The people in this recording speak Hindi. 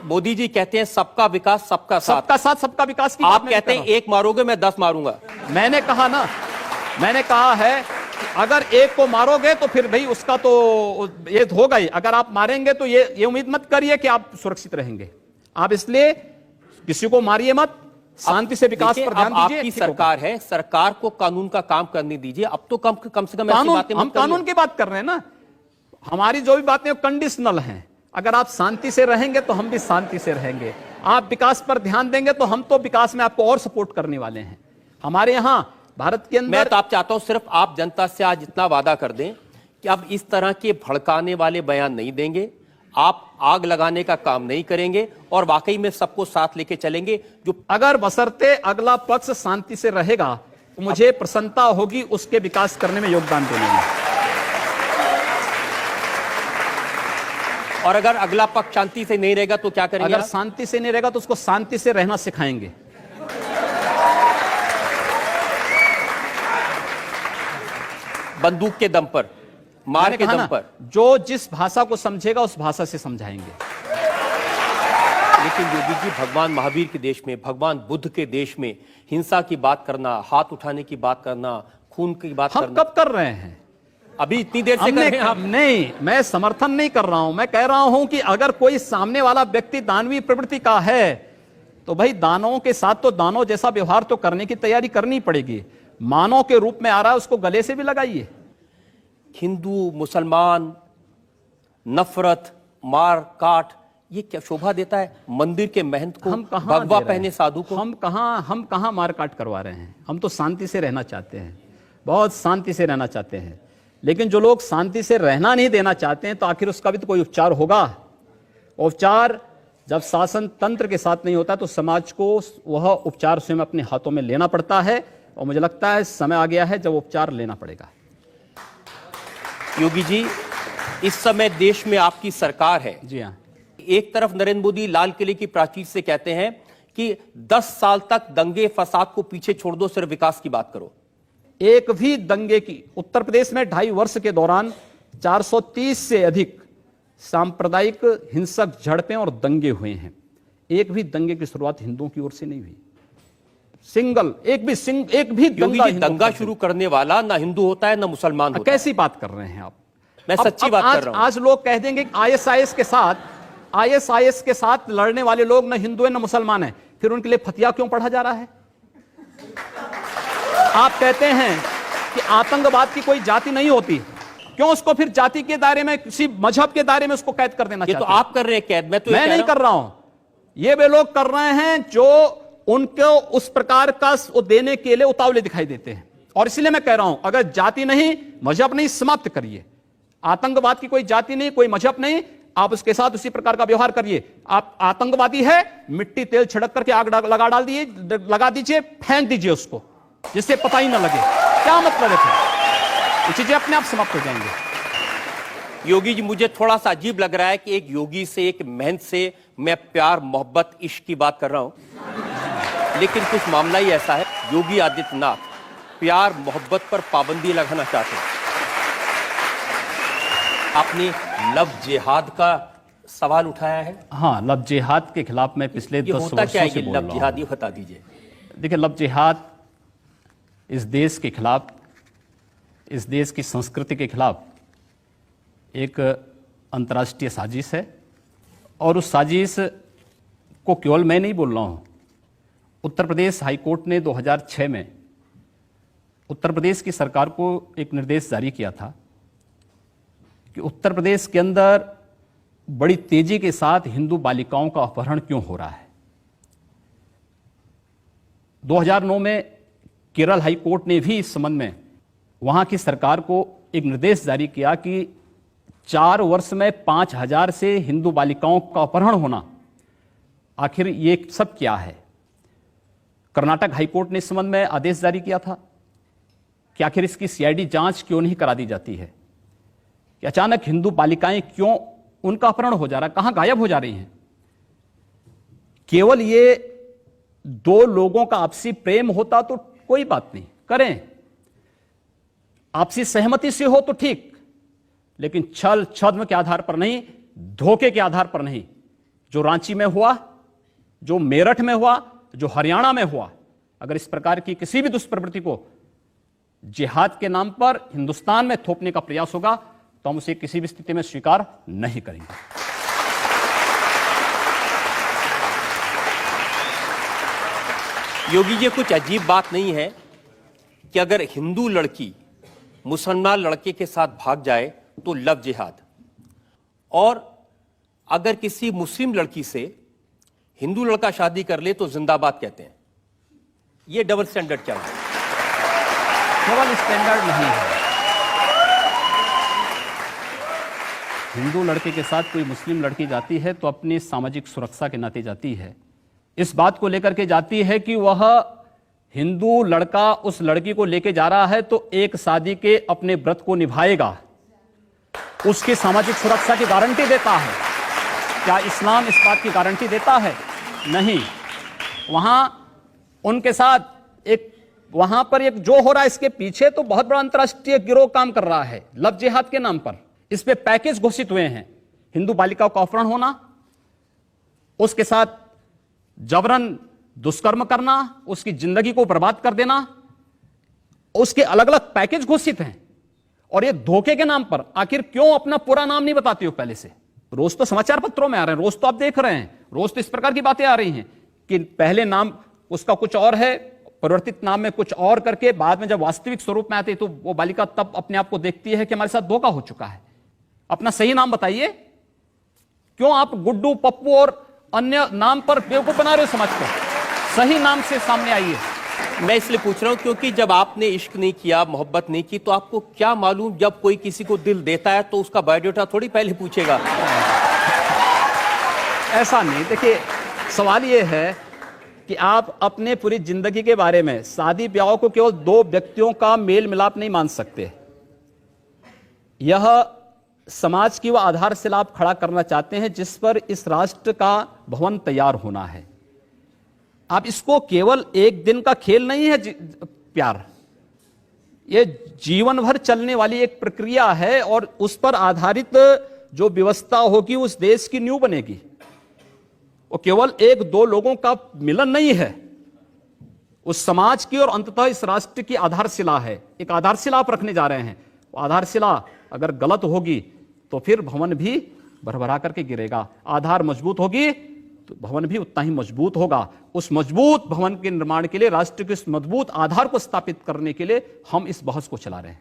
मोदी जी कहते हैं सबका विकास सबका साथ, सबका साथ सबका विकास की आप कहते हैं एक मारोगे मैं 10 मारूंगा। मैंने कहा ना, मैंने कहा है अगर एक को मारोगे तो फिर भाई उसका तो ये होगा ही, अगर आप मारेंगे तो ये उम्मीद मत करिए कि आप सुरक्षित रहेंगे। आप इसलिए किसी को मारिए मत, शांति से विकास पर ध्यान दीजिए। आपकी सरकार है, सरकार को कानून का काम करने दीजिए। अब तो कम से कम ऐसी बातें हम कानून की बात कर रहे हैं ना, हमारी जो भी बातें कंडीशनल हैं। अगर आप शांति से रहेंगे तो हम भी शांति से रहेंगे, आप विकास पर ध्यान देंगे तो हम तो विकास में आपको और सपोर्ट करने वाले हैं। हमारे यहां भारत के अंदर मैं तो आप चाहता हूं सिर्फ आप जनता से आज इतना वादा कर दें कि अब इस तरह के भड़काने वाले बयान नहीं देंगे, आप आग लगाने का काम नहीं करेंगे और वाकई में सबको साथ लेके चलेंगे। जो अगर बशर्ते अगला पक्ष शांति से रहेगा तो मुझे प्रसन्नता होगी उसके विकास करने में योगदान देने में। और अगर अगला पक्ष शांति से नहीं रहेगा तो क्या करेंगे? अगर शांति से नहीं रहेगा तो उसको शांति से रहना सिखाएंगे। बंदूक के दम पर, मार के दम पर, जो जिस भाषा को समझेगा उस भाषा से समझाएंगे। लेकिन योगी जी, भगवान महावीर के देश में, भगवान बुद्ध के देश में हिंसा की बात करना, हाथ उठाने की बात करना, खून की बात करना, हम कब कर रहे हैं? अभी इतनी देर से कर रहे हैं आप? नहीं, मैं समर्थन नहीं कर रहा हूं। मैं कह रहा हूं कि अगर कोई सामने वाला व्यक्ति दानवीय प्रवृत्ति का है तो भाई दानवों के साथ तो दानव जैसा व्यवहार तो करने की तैयारी करनी पड़ेगी। मानव के रूप में आ रहा है उसको गले से भी लगाइए। हिंदू मुसलमान, नफरत, मार काट, ये क्या शोभा देता है मंदिर के महंत को, भगवा पहने साधु को? हम कहां मार काट करवा रहे हैं? हम तो शांति से रहना चाहते हैं, बहुत शांति से रहना चाहते हैं। लेकिन जो लोग शांति से रहना नहीं देना चाहते हैं तो आखिर उसका भी तो कोई उपचार होगा। उपचार जब शासन तंत्र के साथ नहीं होता तो समाज को वह उपचार स्वयं अपने हाथों में लेना पड़ता है, और मुझे लगता है समय आ गया है जब उपचार लेना पड़ेगा। योगी जी, इस समय देश में आपकी सरकार है। जी हाँ। एक तरफ नरेंद्र मोदी लाल किले की प्राचीर से कहते हैं कि 10 साल तक दंगे फसाद को पीछे छोड़ दो, सिर्फ विकास की बात करो। एक भी दंगे की, उत्तर प्रदेश में 2.5 वर्ष के दौरान 430 से अधिक सांप्रदायिक हिंसक झड़पें और दंगे हुए हैं। एक भी दंगे की शुरुआत हिंदुओं की ओर से नहीं हुई। एक भी दंगा शुरू करने वाला ना हिंदू होता है ना मुसलमान होता है। कैसी बात कर रहे हैं आप? मैं सच्ची बात कर रहा हूं। आज लोग कह देंगे आईएसआईएस के साथ लड़ने वाले लोग ना हिंदू है ना मुसलमान है, फिर उनके लिए फतिया क्यों पढ़ा जा रहा है? आप कहते हैं कि आतंकवाद की कोई जाति नहीं होती, क्यों उसको फिर जाति के दायरे में, किसी मजहब के दायरे में उसको कैद कर देना चाहते हैं? ये तो आप कर रहे हैं कैद, मैं नहीं कर रहा हूं। ये वे लोग कर रहे हैं जो उनको उस प्रकार का देने के लिए उतावले दिखाई देते हैं। और इसलिए मैं कह रहा हूं, अगर जाति नहीं, मजहब नहीं, समाप्त करिए। आतंकवाद की कोई जाति नहीं, कोई मजहब नहीं, आप उसके साथ उसी प्रकार का व्यवहार करिए। आप आतंकवादी है, मिट्टी तेल छिड़क करके आग लगा दीजिए, फेंक दीजिए उसको, जिससे पता ही ना लगे। क्या मतलब है? ये चीजें अपने आप समाप्त हो जाएंगे। योगी जी, मुझे थोड़ा सा अजीब लग रहा है कि एक योगी से, एक महंत से मैं प्यार, मोहब्बत, इश्क की बात कर रहा हूं, लेकिन कुछ मामला ही ऐसा है, योगी आदित्यनाथ प्यार मोहब्बत पर पाबंदी लगाना चाहते हैं। आपने लव जिहाद का सवाल उठाया है। हाँ, लव जिहाद के खिलाफ मैं पिछले 10 वर्षों से बोल रहा हूं। लव जिहाद, ये बता दीजिए। देखिए, लव जिहाद इस देश के खिलाफ, इस देश की संस्कृति के खिलाफ एक अंतर्राष्ट्रीय साजिश है, और उस साजिश को केवल मैं नहीं बोल रहा हूं। उत्तर प्रदेश हाईकोर्ट ने 2006 में उत्तर प्रदेश की सरकार को एक निर्देश जारी किया था कि उत्तर प्रदेश के अंदर बड़ी तेजी के साथ हिंदू बालिकाओं का अपहरण क्यों हो रहा है। 2009 में केरल हाईकोर्ट ने भी इस संबंध में वहां की सरकार को एक निर्देश जारी किया कि 4 वर्ष में 5000 से हिंदू बालिकाओं का अपहरण होना, आखिर ये सब क्या है। कर्नाटक हाईकोर्ट ने इस संबंध में आदेश जारी किया था कि आखिर इसकी सीआईडी जांच क्यों नहीं करा दी जाती है, कि अचानक हिंदू बालिकाएं क्यों, उनका अपहरण हो जा रहा है, कहां गायब हो जा रही हैं। केवल ये 2 लोगों का आपसी प्रेम होता तो कोई बात नहीं, करें, आपसी सहमति से हो तो ठीक, लेकिन छल छद्म के आधार पर नहीं, धोखे के आधार पर नहीं, जो रांची में हुआ, जो मेरठ में हुआ, जो हरियाणा में हुआ, अगर इस प्रकार की किसी भी दुष्प्रवृत्ति को जिहाद के नाम पर हिंदुस्तान में थोपने का प्रयास होगा तो हम उसे किसी भी स्थिति में स्वीकार नहीं करेंगे। योगी जी, कुछ अजीब बात नहीं है कि अगर हिंदू लड़की मुसलमान लड़के के साथ भाग जाए तो लव जिहाद, और अगर किसी मुस्लिम लड़की से हिंदू लड़का शादी कर ले तो जिंदाबाद कहते हैं। ये डबल स्टैंडर्ड क्या है? केवल स्टैंडर्ड नहीं है, हिंदू लड़के के साथ कोई मुस्लिम लड़की जाती है तो अपनी सामाजिक सुरक्षा के नाते जाती है, इस बात को लेकर के जाती है कि वह हिंदू लड़का उस लड़की को लेके जा रहा है तो एक शादी के अपने व्रत को निभाएगा, उसकी सामाजिक सुरक्षा की गारंटी देता है। क्या इस्लाम इस बात की गारंटी देता है? नहीं। वहां उनके साथ एक, वहां पर एक जो हो रहा है इसके पीछे तो बहुत बड़ा अंतरराष्ट्रीय गिरोह काम कर रहा है लव जिहाद के नाम पर। इस पे पैकेज घोषित हुए हैं, हिंदू बालिका का अपहरण होना, उसके साथ जबरन दुष्कर्म करना, उसकी जिंदगी को बर्बाद कर देना, उसके अलग अलग पैकेज घोषित हैं। और ये धोखे के नाम पर आखिर क्यों अपना पूरा नाम नहीं बताती हो पहले से? रोज तो समाचार पत्रों में आ रहे हैं, रोज तो आप देख रहे हैं, रोज तो इस प्रकार की बातें आ रही हैं कि पहले नाम उसका कुछ और है, परिवर्तित नाम में कुछ और करके बाद में जब वास्तविक स्वरूप में आती है तो वो बालिका तब अपने आप को देखती है कि हमारे साथ धोखा हो चुका है। अपना सही नाम बताइए। क्यों आप गुड्डू, पप्पू और अन्य नाम पर बेवकूफ बना रहे हो समाज को? सही नाम से सामने आइए। मैं इसलिए पूछ रहा हूं क्योंकि जब आपने इश्क नहीं किया, मोहब्बत नहीं की, तो आपको क्या मालूम जब कोई किसी को दिल देता है तो उसका बायोडाटा थोड़ी पहले पूछेगा। ऐसा नहीं। देखिए, सवाल यह है कि आप अपने पूरी जिंदगी के बारे में, शादी ब्याह को केवल दो व्यक्तियों का मेल मिलाप नहीं मान सकते। यह समाज की वह आधारशिला आप खड़ा करना चाहते हैं जिस पर इस राष्ट्र का भवन तैयार होना है। आप इसको केवल एक दिन का खेल नहीं है प्यार, यह जीवन भर चलने वाली एक प्रक्रिया है और उस पर आधारित जो व्यवस्था होगी उस देश की नींव बनेगी। वो केवल एक दो लोगों का मिलन नहीं है, उस समाज की और अंततः इस राष्ट्र की आधारशिला है। एक आधारशिला आप रखने जा रहे हैं, वो आधारशिला अगर गलत होगी तो फिर भवन भी भरभरा करके गिरेगा। आधार मजबूत होगी तो भवन भी उतना ही मजबूत होगा। उस मजबूत भवन के निर्माण के लिए, राष्ट्र के उस मजबूत आधार को स्थापित करने के लिए हम इस बहस को चला रहे हैं।